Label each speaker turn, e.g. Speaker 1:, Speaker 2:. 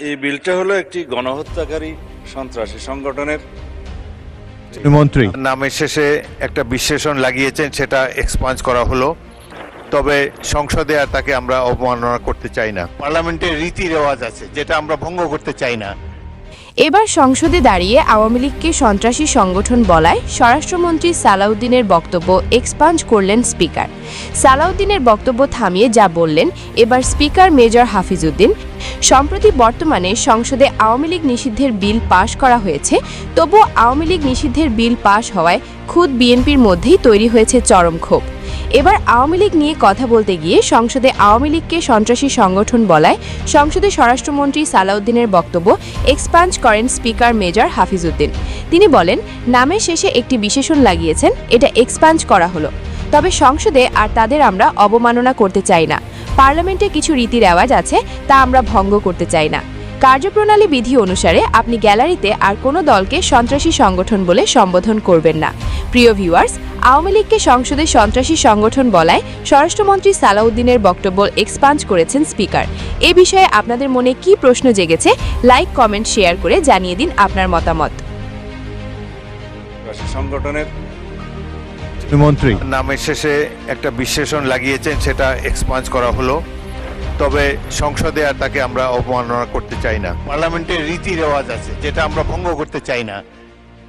Speaker 1: এই বিলটা হলো একটি গণহত্যাকারী সন্ত্রাসী সংগঠনের
Speaker 2: মন্ত্রী
Speaker 3: নামের শেষে একটা বিশেষণ লাগিয়েছেন, সেটা এক্সপাঞ্জ করা হলো। তবে সংসদে আর তাকে আমরা অবমাননা করতে চাই না। পার্লামেন্টের রীতি রেওয়াজ আছে, যেটা আমরা ভঙ্গ করতে চাই না।
Speaker 4: এবার সংসদে দাঁড়িয়ে আওয়ামী লীগকে সন্ত্রাসী সংগঠন বলায় স্বরাষ্ট্রমন্ত্রী সালাউদ্দিনের বক্তব্য এক্সপাঞ্জ করলেন স্পিকার। সালাউদ্দিনের বক্তব্য থামিয়ে যা বললেন এবার স্পিকার মেজর হাফিজউদ্দিন, সম্প্রতি বর্তমানে সংসদে আওয়ামী লীগ নিষিদ্ধের বিল পাশ করা হয়েছে, তবুও আওয়ামী লীগ নিষিদ্ধের বিল পাশ হওয়ায় খুদ বিএনপির মধ্যেই তৈরি হয়েছে চরম ক্ষোভ। এবার আওয়ামী লীগ নিয়ে কথা বলতে গিয়ে সংসদে আওয়ামী লীগকে সন্ত্রাসী সংগঠন বলায় সংসদে স্বরাষ্ট্রমন্ত্রী সালাউদ্দিনের বক্তব্য এক্সপাঞ্জ করেন স্পিকার মেজর হাফিজউদ্দিন। তিনি বলেন, নামের শেষে একটি বিশেষণ লাগিয়েছেন, এটা এক্সপাঞ্জ করা হলো। তবে সংসদে আর তাদের আমরা অবমাননা করতে চাই না। পার্লামেন্টে কিছু রীতি রেওয়াজ আছে, তা আমরা ভঙ্গ করতে চাই না। কার্যপ্রণালী বিধি অনুসারে আপনি গ্যালারিতে আর কোনো দলকে সন্ত্রাসী সংগঠন বলে সম্বোধন করবেন না। প্রিয় ভিউয়ার্স, আওয়ামী লীগকে সংসদে সন্ত্রাসী সংগঠন বলায় স্বরাষ্ট্রমন্ত্রী সালাউদ্দিনের বক্তব্য এক্সপাঞ্জ করেছেন স্পিকার। এ বিষয়ে আপনাদের মনে কী প্রশ্ন জেগেছে, লাইক, কমেন্ট, শেয়ার করে জানিয়ে দিন আপনার মতামত।
Speaker 1: সংগঠনের
Speaker 2: মন্ত্রী
Speaker 3: নামের শেষে একটা বিশেষণ লাগিয়েছেন, সেটা এক্সপাঞ্জ করা হলো। তবে সংসদে আর তাকে আমরা অবমাননা করতে চাই না। পার্লামেন্টের রীতি রেওয়াজ আছে, যেটা আমরা ভঙ্গ করতে চাই না।